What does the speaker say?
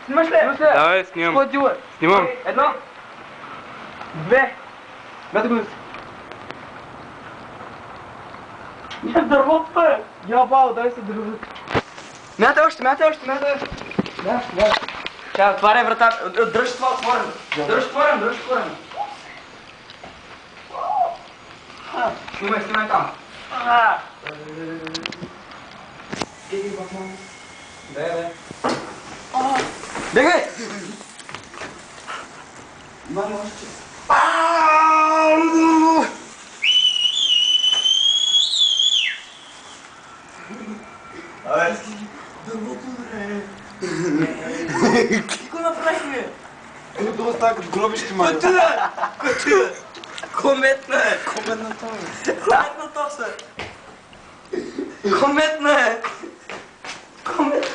Снимаш ли? Давай, снимам. Снимам. Едно. Две. Мете го. Дървото е! Я бал, дай се дървото. Мята още. Да. Тя отваря вратата. Дръж това отворено. Дръж отворено. Снимай там. Бегай! Мама още. Дървото Какво направихме? Това става като гробище, май. Кометна е! Кометна тоса. Кометна е! Кометна.